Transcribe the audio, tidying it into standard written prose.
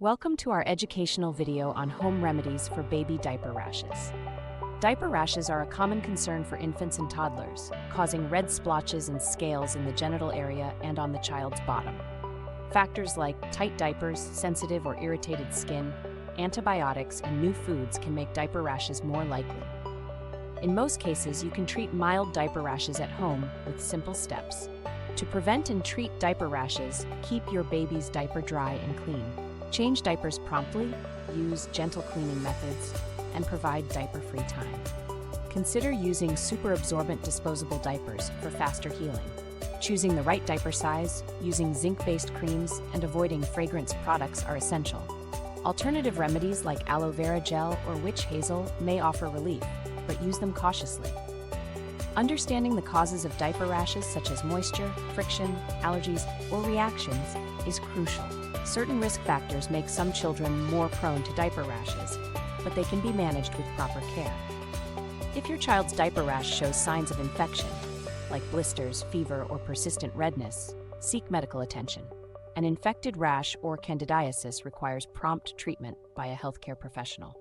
Welcome to our educational video on home remedies for baby diaper rashes. Diaper rashes are a common concern for infants and toddlers, causing red splotches and scales in the genital area and on the child's bottom. Factors like tight diapers, sensitive or irritated skin, antibiotics, and new foods can make diaper rashes more likely. In most cases, you can treat mild diaper rashes at home with simple steps. To prevent and treat diaper rashes, keep your baby's diaper dry and clean. Change diapers promptly, use gentle cleaning methods, and provide diaper-free time. Consider using super-absorbent disposable diapers for faster healing. Choosing the right diaper size, using zinc-based creams, and avoiding fragrance products are essential. Alternative remedies like aloe vera gel or witch hazel may offer relief, but use them cautiously. Understanding the causes of diaper rashes such as moisture, friction, allergies, or reactions is crucial. Certain risk factors make some children more prone to diaper rashes, but they can be managed with proper care. If your child's diaper rash shows signs of infection, like blisters, fever, or persistent redness, seek medical attention. An infected rash or candidiasis requires prompt treatment by a healthcare professional.